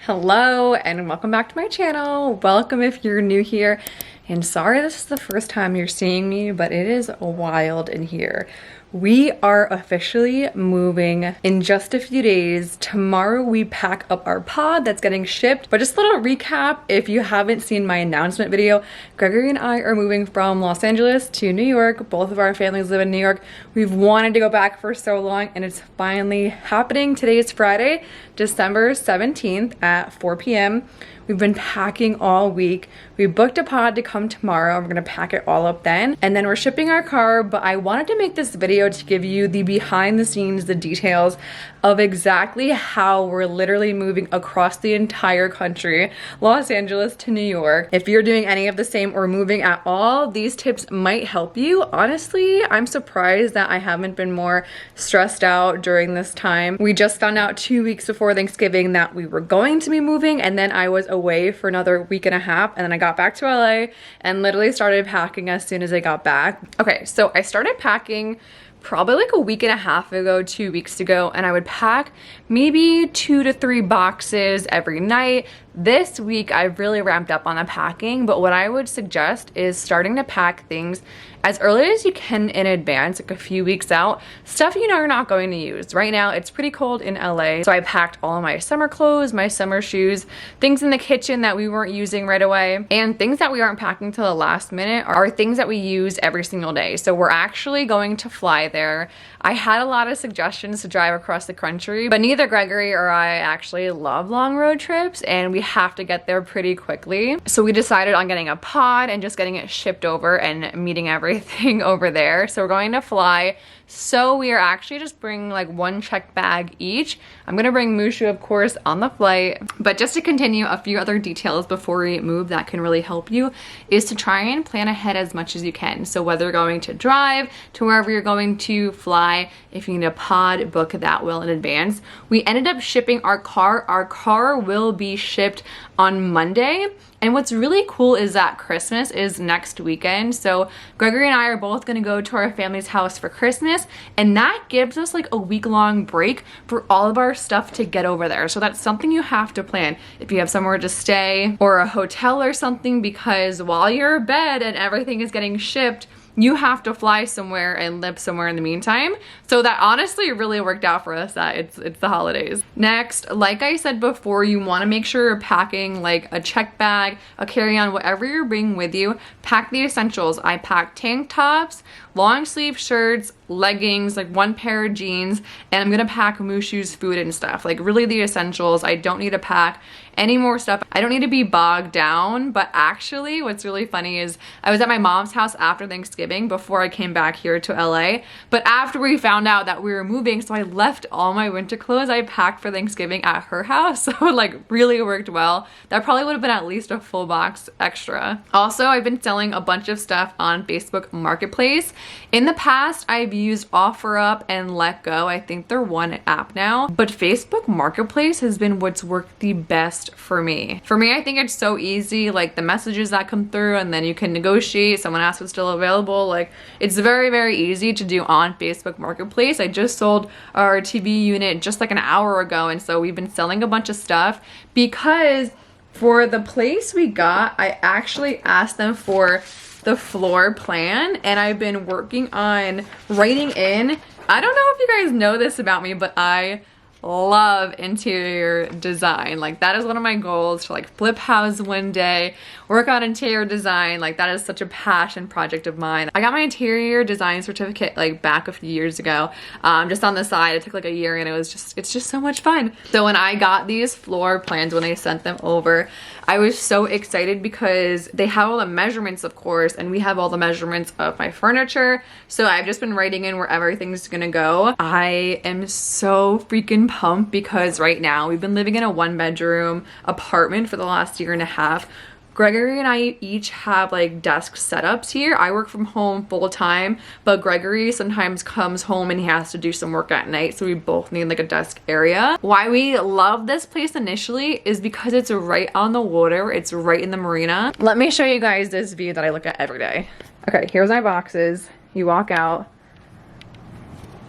Hello and welcome back to my channel. Welcome if you're new here, and sorry this is the first time you're seeing me, but it is wild in here. We are officially moving in just a few days. Tomorrow we pack up our pod that's getting shipped. But just a little recap, if you haven't seen my announcement video, Gregory and I are moving from Los Angeles to New York. Both of our families live in New York. We've wanted to go back for so long and it's finally happening. Today is Friday, December 17th at 4 p.m. We've been packing all week. We booked a pod to come tomorrow. We're gonna pack it all up then. And then we're shipping our car, but I wanted to make this video to give you the behind the scenes, the details of exactly how we're literally moving across the entire country, Los Angeles to New York. If you're doing any of the same or moving at all, these tips might help you. Honestly, I'm surprised that I haven't been more stressed out during this time. We just found out 2 weeks before Thanksgiving that we were going to be moving, and then I was away for another week and a half, and then I got back to LA and literally started packing as soon as I got back. Okay, so I started packing probably like a week and a half ago, 2 weeks ago, and I would pack maybe 2 to 3 boxes every night. This week I've really ramped up on the packing, but what I would suggest is starting to pack things as early as you can in advance, like a few weeks out, stuff you know you're not going to use. Right now it's pretty cold in LA, so I packed all of my summer clothes, my summer shoes, things in the kitchen that we weren't using right away, and things that we aren't packing till the last minute are things that we use every single day. So we're actually going to fly there. I had a lot of suggestions to drive across the country, but neither Gregory or I actually love long road trips, and we have to get there pretty quickly. So we decided on getting a pod and just getting it shipped over and meeting everything over there. So we're going to fly. So we are actually just bringing like 1 check bag each. I'm gonna bring Mushu, of course, on the flight. But just to continue, a few other details before we move that can really help you is to try and plan ahead as much as you can. So whether you're going to drive to wherever you're going to fly, if you need a pod, book that well in advance. We ended up shipping our car. Our car will be shipped on Monday. And what's really cool is that Christmas is next weekend. So Gregory and I are both gonna go to our family's house for Christmas, and that gives us like a week-long break for all of our stuff to get over there. So that's something you have to plan if you have somewhere to stay or a hotel or something, because while you're in bed and everything is getting shipped, you have to fly somewhere and live somewhere in the meantime. So that honestly really worked out for us that it's the holidays. Next, like I said before, you want to make sure you're packing like a check bag, a carry-on, whatever you're bringing with you. Pack the essentials. I packed tank tops, long sleeve shirts, leggings, like 1 pair of jeans, and I'm gonna pack Mushu's food and stuff, like really the essentials. I don't need to pack any more stuff. I don't need to be bogged down. But actually what's really funny is I was at my mom's house after Thanksgiving before I came back here to LA, but after we found out that we were moving, so I left all my winter clothes I packed for Thanksgiving at her house. So it like really worked well. That probably would have been at least a full box extra. Also, I've been selling a bunch of stuff on Facebook Marketplace. In the past, I've used OfferUp and Let Go. I think they're one app now, but Facebook Marketplace has been what's worked the best for me. For me, I think it's so easy, like the messages that come through, and then you can negotiate. Someone asks what's still available. Like it's very, very easy to do on Facebook Marketplace. I just sold our TV unit just like an hour ago, and so we've been selling a bunch of stuff because for the place we got, I actually asked them for the floor plan, and I've been working on writing in. I don't know if you guys know this about me, but I love interior design. Like that is one of my goals, to like flip house one day, work on interior design. Like that is such a passion project of mine. I got my interior design certificate like back a few years ago, just on the side. It took like a year, and it's just so much fun. So when I got these floor plans, when they sent them over, I was so excited because they have all the measurements, of course, and we have all the measurements of my furniture. So I've just been writing in where everything's gonna go. I am so freaking pumped because right now we've been living in a 1-bedroom apartment for the last year and a half. Gregory and I each have like desk setups here. I work from home full time, but Gregory sometimes comes home and he has to do some work at night, so we both need like a desk area. Why we love this place initially is because it's right on the water. It's right in the marina. Let me show you guys this view that I look at every day. Okay, here's my boxes. You walk out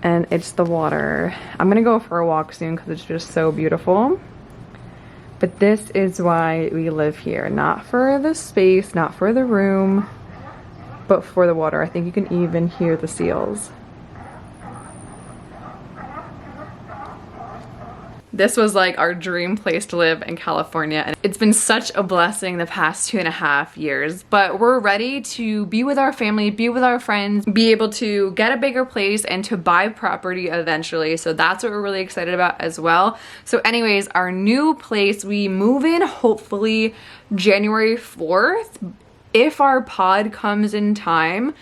and it's the water. I'm gonna go for a walk soon because it's just so beautiful. But this is why we live here. Not for the space, not for the room, but for the water. I think you can even hear the seals. This was like our dream place to live in California, and it's been such a blessing the past 2.5 years. But we're ready to be with our family, be with our friends, be able to get a bigger place and to buy property eventually. So that's what we're really excited about as well. So anyways, our new place, we move in hopefully January 4th if our pod comes in time.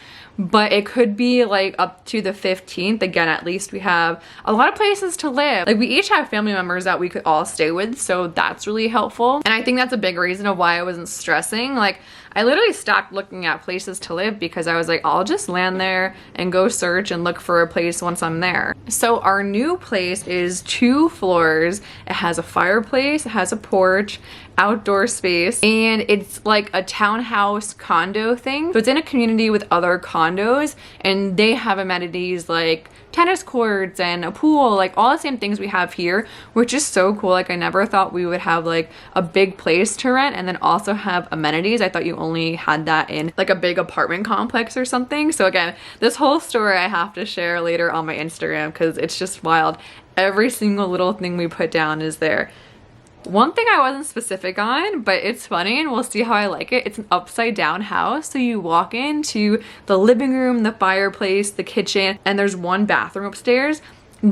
But it could be like up to the 15th. Again, at least we have a lot of places to live. Like we each have family members that we could all stay with, so that's really helpful. And I think that's a big reason of why I wasn't stressing. Like I literally stopped looking at places to live because I was like, I'll just land there and go search and look for a place once I'm there. So our new place is 2 floors. It has a fireplace, it has a porch, outdoor space, and it's like a townhouse condo thing. So it's in a community with other condos, and they have amenities like tennis courts and a pool, like all the same things we have here, which is so cool. Like I never thought we would have like a big place to rent and then also have amenities. I thought you only had that in like a big apartment complex or something. So again, this whole story I have to share later on my Instagram because it's just wild. Every single little thing we put down is there. One thing I wasn't specific on, but it's funny and we'll see how I like it. It's an upside down house. So you walk into the living room, the fireplace, the kitchen, and there's 1 bathroom upstairs.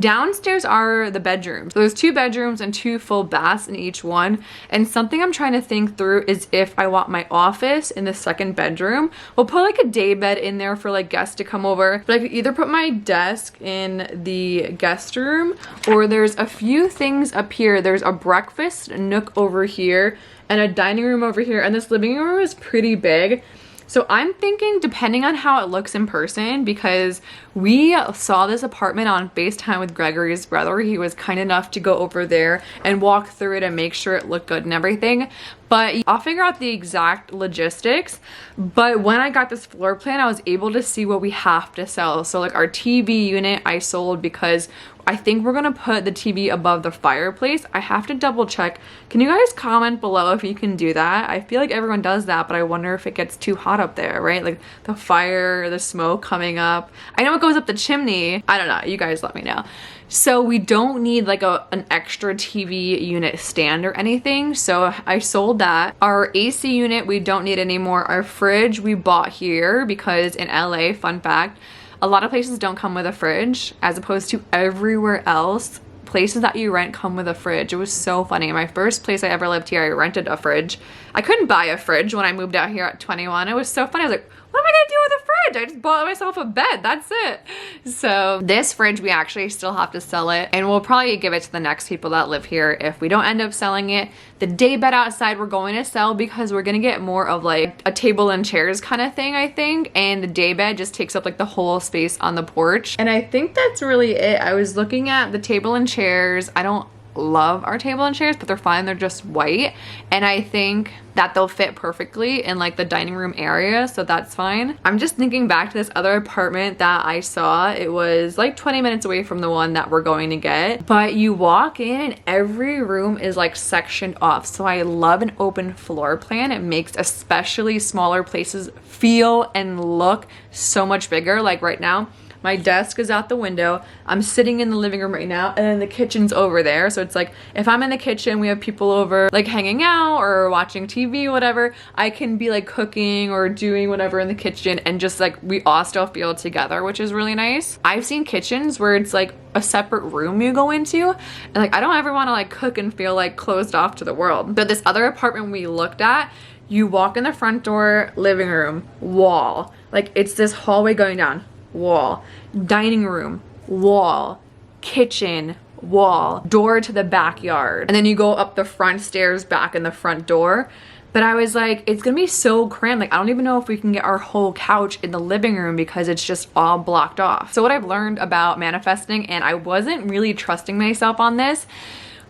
Downstairs are the bedrooms. So there's 2 bedrooms and 2 full baths in each one. And something I'm trying to think through is if I want my office in the 2nd bedroom, we'll put like a day bed in there for like guests to come over. But I could either put my desk in the guest room, or there's a few things up here. There's a breakfast nook over here and a dining room over here. And this living room is pretty big. So I'm thinking, depending on how it looks in person, because we saw this apartment on FaceTime with Gregory's brother. He was kind enough to go over there and walk through it and make sure it looked good and everything. But I'll figure out the exact logistics. But when I got this floor plan, I was able to see what we have to sell. So like our TV unit I sold because I think we're gonna put the TV above the fireplace. I have to double check. Can you guys comment below if you can do that? I feel like everyone does that, but I wonder if it gets too hot up there, right? Like the fire, the smoke coming up. I know it goes up the chimney. I don't know, you guys let me know. So we don't need like an extra TV unit stand or anything. So I sold that. Our AC unit, we don't need anymore. Our fridge we bought here because in LA, fun fact, a lot of places don't come with a fridge, as opposed to everywhere else. Places that you rent come with a fridge. It was so funny. My first place I ever lived here, I rented a fridge. I couldn't buy a fridge when I moved out here at 21. It was so funny. I was like, what am I gonna do with a fridge? I just bought myself a bed, that's it. So this fridge, we actually still have to sell it, and we'll probably give it to the next people that live here if we don't end up selling it. The day bed outside we're going to sell because we're gonna get more of like a table and chairs kind of thing, I think, and the day bed just takes up like the whole space on the porch. And I think that's really it. I was looking at the table and chairs. I don't love our table and chairs, but they're fine. They're just white, and I think that they'll fit perfectly in like the dining room area, so that's fine. I'm just thinking back to this other apartment that I saw. It was like 20 minutes away from the one that we're going to get, but you walk in and every room is like sectioned off. So I love an open floor plan. It makes especially smaller places feel and look so much bigger. Like right now, my desk is out the window. I'm sitting in the living room right now, and then the kitchen's over there. So it's like, if I'm in the kitchen, we have people over like hanging out or watching TV, whatever, I can be like cooking or doing whatever in the kitchen, and just like we all still feel together, which is really nice. I've seen kitchens where it's like a separate room you go into, and like I don't ever want to like cook and feel like closed off to the world. But this other apartment we looked at, you walk in the front door, living room, wall. Like it's this hallway going down, wall, dining room, wall, kitchen, wall, door to the backyard, and then you go up the front stairs back in the front door. But I was like, it's gonna be so cramped. Like I don't even know if we can get our whole couch in the living room because it's just all blocked off. So what I've learned about manifesting, and I wasn't really trusting myself on this,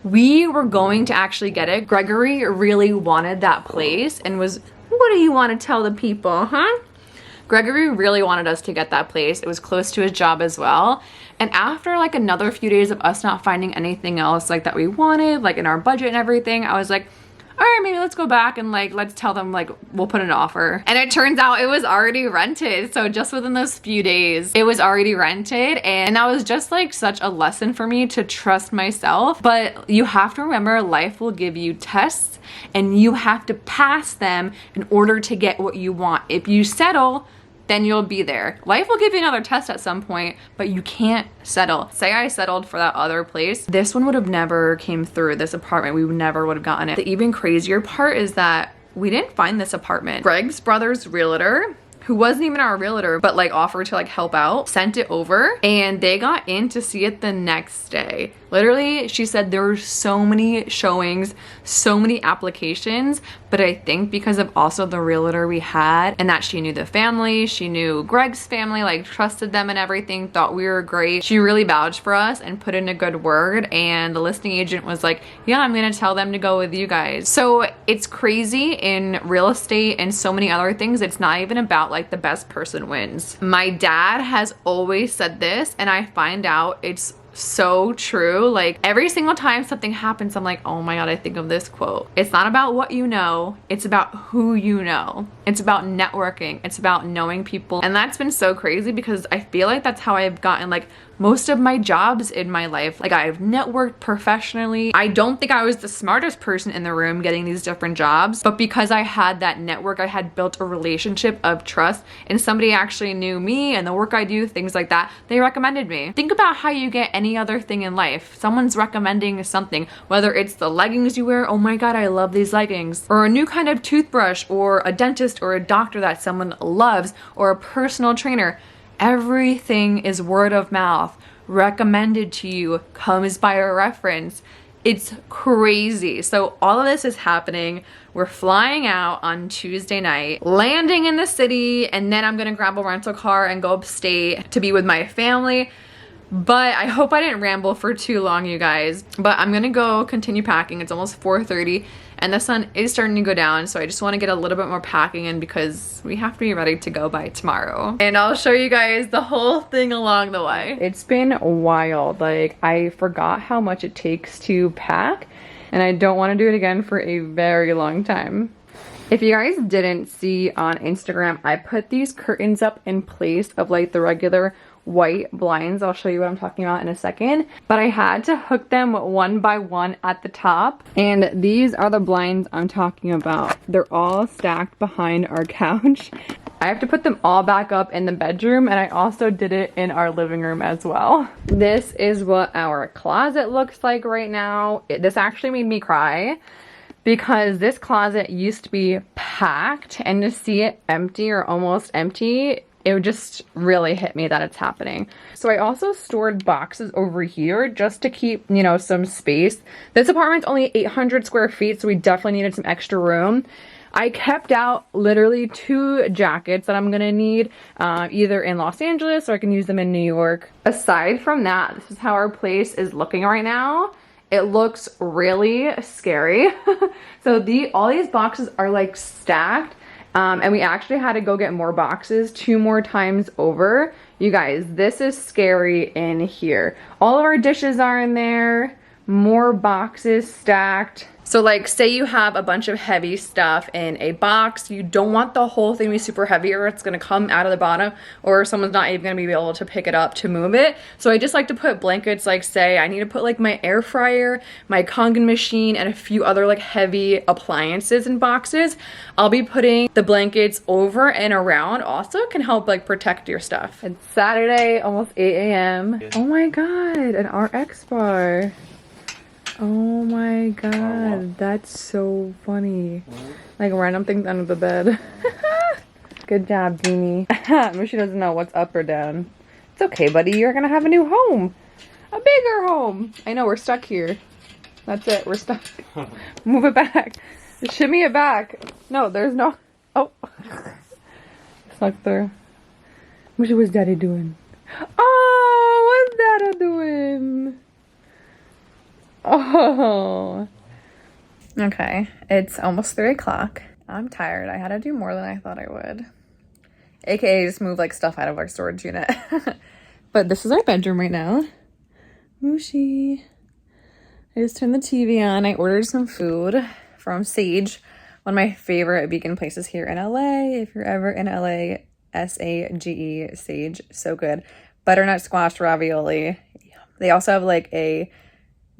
we were going to actually get it. Gregory really wanted that place and was, what do you want to tell the people, huh? Gregory really wanted us to get that place. It was close to his job as well. And after like another few days of us not finding anything else like that we wanted, like in our budget and everything, I was like, all right, maybe let's go back and like, let's tell them like, we'll put an offer. And it turns out it was already rented. So just within those few days, it was already rented. And that was just like such a lesson for me to trust myself. But you have to remember, life will give you tests and you have to pass them in order to get what you want. If you settle, then you'll be there. Life will give you another test at some point, but you can't settle. Say I settled for that other place, this one would have never came through. This apartment, we never would have gotten it. The even crazier part is that we didn't find this apartment. Greg's brother's realtor, who wasn't even our realtor, but like offered to like help out, sent it over and they got in to see it the next day. Literally, she said there were so many showings, so many applications, but I think because of also the realtor we had and that she knew the family, she knew Greg's family, like trusted them and everything, thought we were great. She really vouched for us and put in a good word, and the listing agent was like, yeah, I'm gonna tell them to go with you guys. So it's crazy in real estate and so many other things. It's not even about like the best person wins. My dad has always said this and I find out it's so true. Like every single time something happens, I'm like, oh my God, I think of this quote. It's not about what you know, it's about who you know. It's about networking. It's about knowing people. And that's been so crazy because I feel like that's how I've gotten like most of my jobs in my life. Like I've networked professionally. I don't think I was the smartest person in the room getting these different jobs, but because I had that network, I had built a relationship of trust and somebody actually knew me and the work I do, things like that, they recommended me. Think about how you get any other thing in life. Someone's recommending something, whether it's the leggings you wear, oh my God, I love these leggings, or a new kind of toothbrush, or a dentist or a doctor that someone loves, or a personal trainer. Everything is word of mouth, recommended to you, comes by a reference. It's crazy. So all of this is happening. We're flying out on Tuesday night, landing in the city, and then I'm gonna grab a rental car and go upstate to be with my family. But I hope I didn't ramble for too long, you guys. But I'm gonna go continue packing. It's almost 4:30 and the sun is starting to go down. So I just wanna get a little bit more packing in because we have to be ready to go by tomorrow. And I'll show you guys the whole thing along the way. It's been wild. Like I forgot how much it takes to pack and I don't wanna do it again for a very long time. If you guys didn't see on Instagram, I put these curtains up in place of like the regular white blinds. I'll show you what I'm talking about in a second, but I had to hook them one by one at the top, and these are the blinds I'm talking about. They're all stacked behind our couch. I have to put them all back up in the bedroom, and I also did it in our living room as well. This is what our closet looks like right now. This actually made me cry because this closet used to be packed, and to see it empty or almost empty, it just really hit me that it's happening. So I also stored boxes over here just to keep, you know, some space. This apartment's only 800 square feet, so we definitely needed some extra room. I kept out literally 2 jackets that I'm gonna need either in Los Angeles or I can use them in New York. Aside from that, this is how our place is looking right now. It looks really scary. So all these boxes are like stacked. And we actually had to go get more boxes 2 more times over. You guys, this is scary in here. All of our dishes are in there, more boxes stacked. So like say you have a bunch of heavy stuff in a box, you don't want the whole thing to be super heavy or it's gonna come out of the bottom or someone's not even gonna be able to pick it up to move it. So I just like to put blankets, like say I need to put like my air fryer, my Kangen machine, and a few other like heavy appliances in boxes. I'll be putting the blankets over and around. Also can help like protect your stuff. It's Saturday, almost 8 a.m. Oh my God, an RX bar. Oh my God, that's so funny. Like random things under the bed. Good job, Jeannie. She doesn't know what's up or down. It's okay, buddy. You're gonna have a new home. A bigger home. I know, we're stuck here. That's it, we're stuck. Move it back. Shimmy it back. No, there's no... Oh. Stuck there. What was Daddy doing? Oh, what's Daddy doing? Oh. Okay, it's almost 3 o'clock. I'm tired. I had to do more than I thought I would. AKA just move like stuff out of our storage unit. But this is our bedroom right now. Mushy. I just turned the TV on. I ordered some food from Sage, one of my favorite vegan places here in LA. If you're ever in LA, SAGE, Sage, so good. Butternut squash ravioli. They also have like a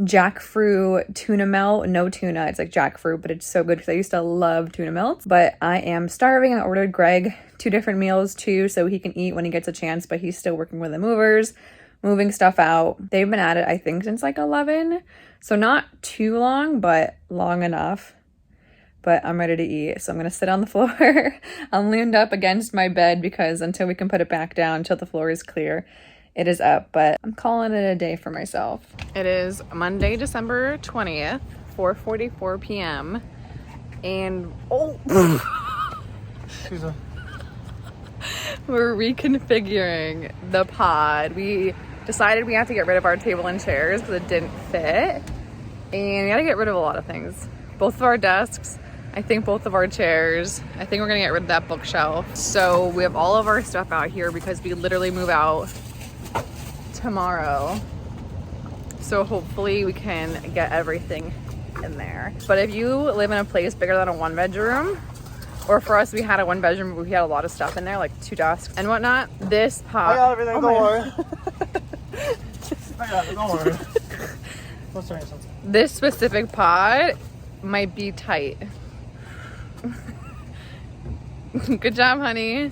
jackfruit tuna melt. No tuna, it's like jackfruit, but it's so good because I used to love tuna melts. But I am starving. I ordered Greg 2 different meals too, so he can eat when he gets a chance, but he's still working with the movers, moving stuff out. They've been at it, I think, since like 11, so not too long, but long enough. But I'm ready to eat, so I'm gonna sit on the floor. I'm leaned up against my bed because until we can put it back down, until the floor is clear, it is up. But I'm calling it a day for myself. It is Monday, December 20th, 4:44 p.m. And Excuse me. We're reconfiguring the pod. We decided we have to get rid of our table and chairs because it didn't fit. And we got to get rid of a lot of things. Both of our desks, I think both of our chairs. I think we're going to get rid of that bookshelf. So we have all of our stuff out here because we literally move out tomorrow. So hopefully we can get everything in there. But if you live in a place bigger than a 1-bedroom, or for us, we had a 1-bedroom, but we had a lot of stuff in there, like 2 desks and whatnot. This pod. I got everything, don't worry. I got it, don't worry. Let's try something. This specific pod might be tight. Good job, honey.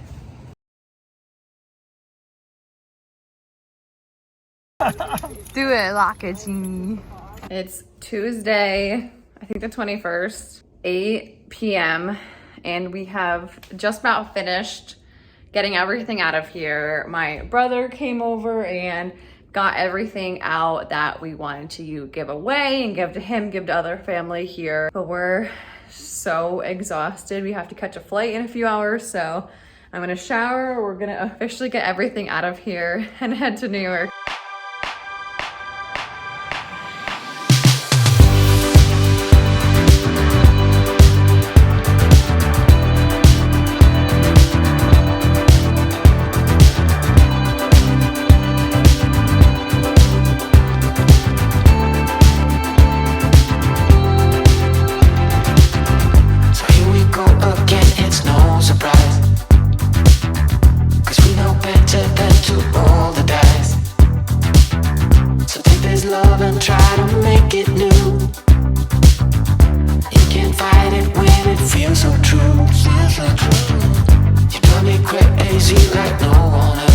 Do it, lock it, Jeannie. It's Tuesday, I think the 21st, 8 p.m. And we have just about finished getting everything out of here. My brother came over and got everything out that we wanted to give away and give to him, give to other family here. But we're so exhausted. We have to catch a flight in a few hours, so I'm gonna shower. We're gonna officially get everything out of here and head to New York. Feels so true. You drive me crazy like no one else.